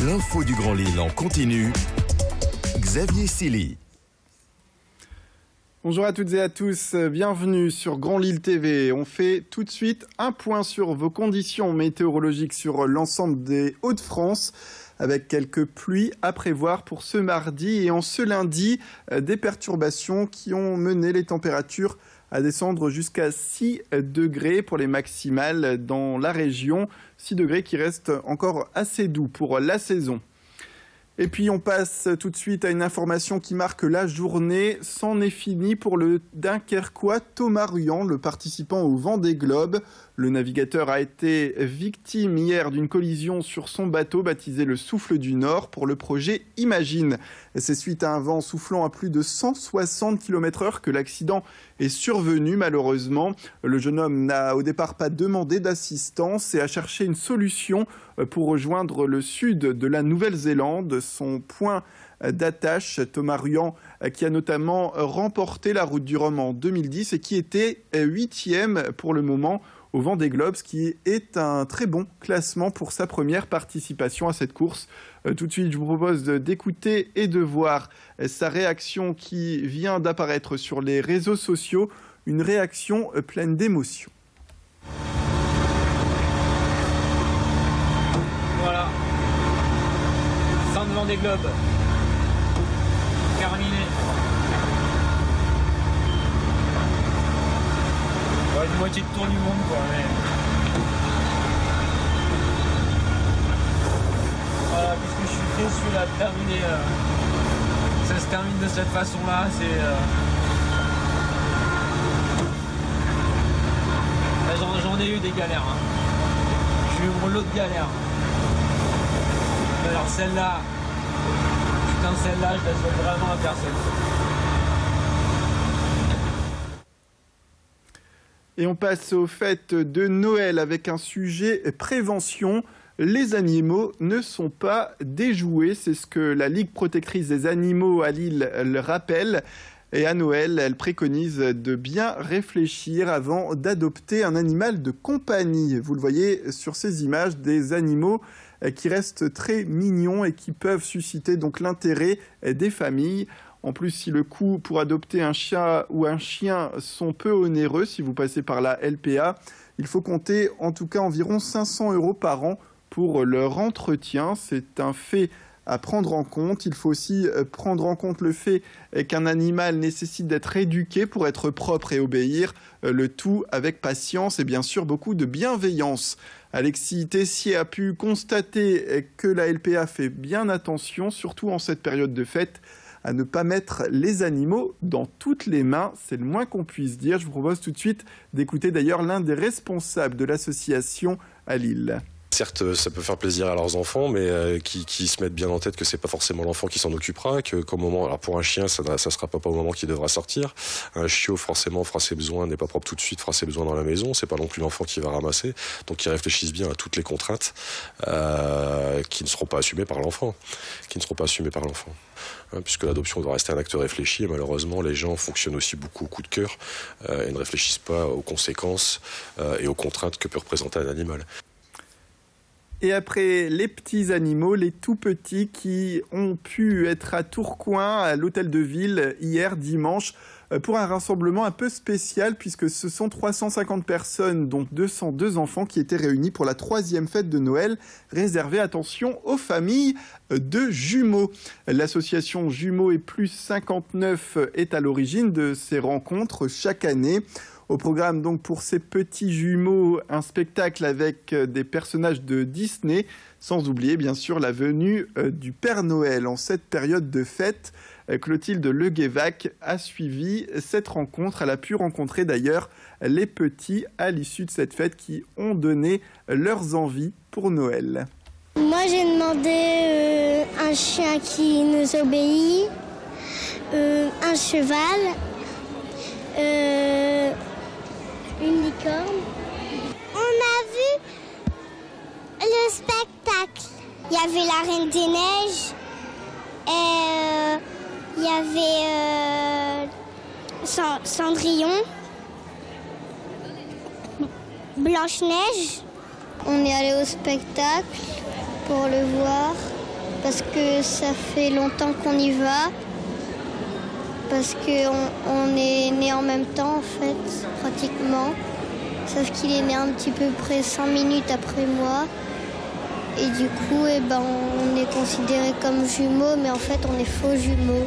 L'info du Grand Lille en continu. Xavier Silly. Bonjour à toutes et à tous, bienvenue sur Grand Lille TV. On fait tout de suite un point sur vos conditions météorologiques sur l'ensemble des Hauts-de-France, avec quelques pluies à prévoir pour ce mardi et en ce lundi, des perturbations qui ont mené les températures à descendre jusqu'à 6 degrés pour les maximales dans la région. 6 degrés qui restent encore assez doux pour la saison. Et puis on passe tout de suite à une information qui marque la journée. C'en est fini pour le Dunkerquois Thomas Ruyant, le participant au Vendée Globe. Le navigateur a été victime hier d'une collision sur son bateau baptisé le Souffle du Nord pour le projet Imagine. C'est suite à un vent soufflant à plus de 160 km/h que l'accident est survenu malheureusement. Le jeune homme n'a au départ pas demandé d'assistance et a cherché une solution pour rejoindre le sud de la Nouvelle-Zélande. Son point d'attache, Thomas Ruyant, qui a notamment remporté la Route du Rhum en 2010 et qui était 8e pour le moment au Vendée Globe, ce qui est un très bon classement pour sa première participation à cette course. Tout de suite, je vous propose d'écouter et de voir sa réaction qui vient d'apparaître sur les réseaux sociaux, une réaction pleine d'émotion. Voilà, fin de Vendée Globe, terminé. Ouais, une moitié de tour du monde quoi, mais... Voilà, puisque je suis déçu là de terminer, ça se termine de cette façon-là, J'en ai eu des galères, hein. J'ai eu mon lot de galères. Alors celle-là, je la souhaite vraiment à personne. Et on passe aux fêtes de Noël avec un sujet prévention. Les animaux ne sont pas déjoués, c'est ce que la Ligue protectrice des animaux à Lille le rappelle. Et à Noël, elle préconise de bien réfléchir avant d'adopter un animal de compagnie. Vous le voyez sur ces images, des animaux qui restent très mignons et qui peuvent susciter donc l'intérêt des familles. En plus, si le coût pour adopter un chat ou un chien sont peu onéreux, si vous passez par la LPA, il faut compter en tout cas environ 500 € par an pour leur entretien. C'est un fait à prendre en compte. Il faut aussi prendre en compte le fait qu'un animal nécessite d'être éduqué pour être propre et obéir, le tout avec patience et bien sûr beaucoup de bienveillance. Alexis Tessier a pu constater que la LPA fait bien attention, surtout en cette période de fête, à ne pas mettre les animaux dans toutes les mains, c'est le moins qu'on puisse dire. Je vous propose tout de suite d'écouter d'ailleurs l'un des responsables de l'association à Lille. Certes, ça peut faire plaisir à leurs enfants, mais qui se mettent bien en tête que c'est pas forcément l'enfant qui s'en occupera, qu'au moment, alors pour un chien, ça sera pas au moment qu'il devra sortir. Un chiot, forcément, fera ses besoins, n'est pas propre tout de suite, fera ses besoins dans la maison. C'est pas non plus l'enfant qui va ramasser. Donc, ils réfléchissent bien à toutes les contraintes qui ne seront pas assumées par l'enfant, puisque l'adoption doit rester un acte réfléchi. Et malheureusement, les gens fonctionnent aussi beaucoup au coup de cœur et ne réfléchissent pas aux conséquences et aux contraintes que peut représenter un animal. Et après les petits animaux, les tout petits qui ont pu être à Tourcoing, à l'hôtel de ville, hier dimanche, pour un rassemblement un peu spécial, puisque ce sont 350 personnes, dont 202 enfants, qui étaient réunis pour la 3e fête de Noël, réservée, attention, aux familles de jumeaux. L'association Jumeaux et Plus 59 est à l'origine de ces rencontres chaque année. Au programme donc pour ces petits jumeaux, un spectacle avec des personnages de Disney, sans oublier bien sûr la venue du Père Noël. En cette période de fête, Clotilde Leguévac a suivi cette rencontre. Elle a pu rencontrer d'ailleurs les petits à l'issue de cette fête qui ont donné leurs envies pour Noël. Moi j'ai demandé un chien qui nous obéit, un cheval, une licorne. On a vu le spectacle. Il y avait la Reine des Neiges, et il y avait Cendrillon, Blanche-Neige. On est allé au spectacle pour le voir. parce que ça fait longtemps qu'on y va, parce qu'on est né en même temps en fait, pratiquement. Sauf qu'il est né un petit peu près 5 minutes après moi. Et du coup, on est considérés comme jumeaux, mais en fait, on est faux jumeaux.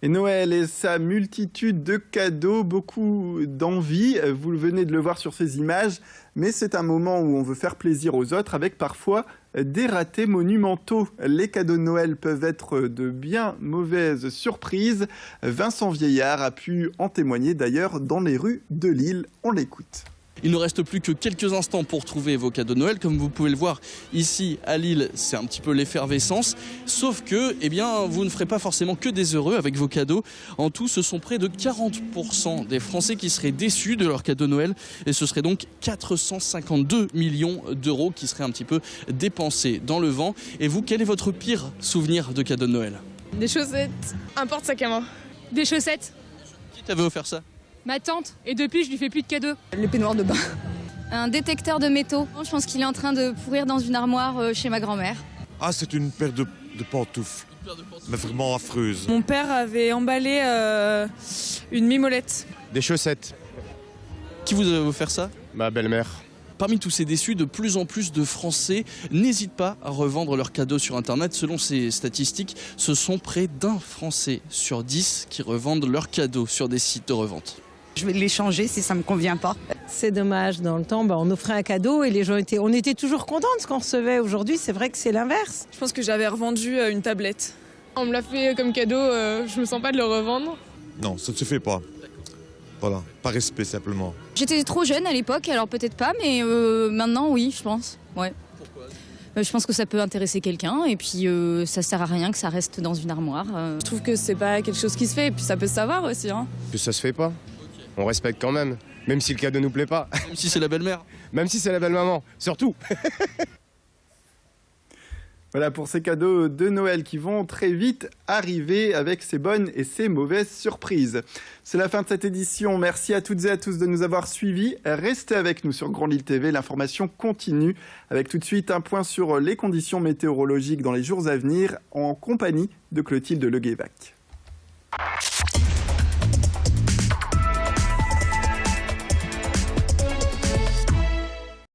Et Noël et sa multitude de cadeaux, beaucoup d'envie, vous venez de le voir sur ces images, mais c'est un moment où on veut faire plaisir aux autres avec parfois des ratés monumentaux. Les cadeaux de Noël peuvent être de bien mauvaises surprises. Vincent Vieillard a pu en témoigner d'ailleurs dans les rues de Lille. On l'écoute. Il ne reste plus que quelques instants pour trouver vos cadeaux de Noël. Comme vous pouvez le voir ici à Lille, c'est un petit peu l'effervescence. Sauf que, vous ne ferez pas forcément que des heureux avec vos cadeaux. En tout, ce sont près de 40% des Français qui seraient déçus de leurs cadeaux de Noël. Et ce serait donc 452 millions d'euros qui seraient un petit peu dépensés dans le vent. Et vous, quel est votre pire souvenir de cadeaux de Noël? Des chaussettes, un porte-sac à main. Des chaussettes. Qui t'avait offert ça? Ma tante, et depuis je lui fais plus de cadeaux. Les peignoirs de bain. Un détecteur de métaux. Je pense qu'il est en train de pourrir dans une armoire chez ma grand-mère. Ah, c'est une paire de pantoufles, mais vraiment affreuse. Mon père avait emballé une mimolette. Des chaussettes. Qui vous avait offert ça? Ma belle-mère. Parmi tous ces déçus, de plus en plus de Français n'hésitent pas à revendre leurs cadeaux sur Internet. Selon ces statistiques, ce sont près d'un Français sur 10 qui revendent leurs cadeaux sur des sites de revente. Je vais les changer si ça me convient pas. C'est dommage, dans le temps, on offrait un cadeau et les gens on était toujours contents de ce qu'on recevait. Aujourd'hui, c'est vrai que c'est l'inverse. Je pense que j'avais revendu une tablette. On me l'a fait comme cadeau, je me sens pas de le revendre. Non, ça ne se fait pas. Voilà, par respect simplement. J'étais trop jeune à l'époque, alors peut-être pas, mais maintenant oui, je pense. Ouais. Pourquoi? Je pense que ça peut intéresser quelqu'un et puis ça sert à rien que ça reste dans une armoire. Je trouve que c'est pas quelque chose qui se fait et puis ça peut se savoir aussi. Que ça se fait pas. On respecte quand même si le cadeau nous plaît pas. Même si c'est la belle-mère. Même si c'est la belle-maman, surtout. Voilà pour ces cadeaux de Noël qui vont très vite arriver avec ses bonnes et ses mauvaises surprises. C'est la fin de cette édition. Merci à toutes et à tous de nous avoir suivis. Restez avec nous sur Grand Lille TV. L'information continue avec tout de suite un point sur les conditions météorologiques dans les jours à venir en compagnie de Clotilde Leguévac.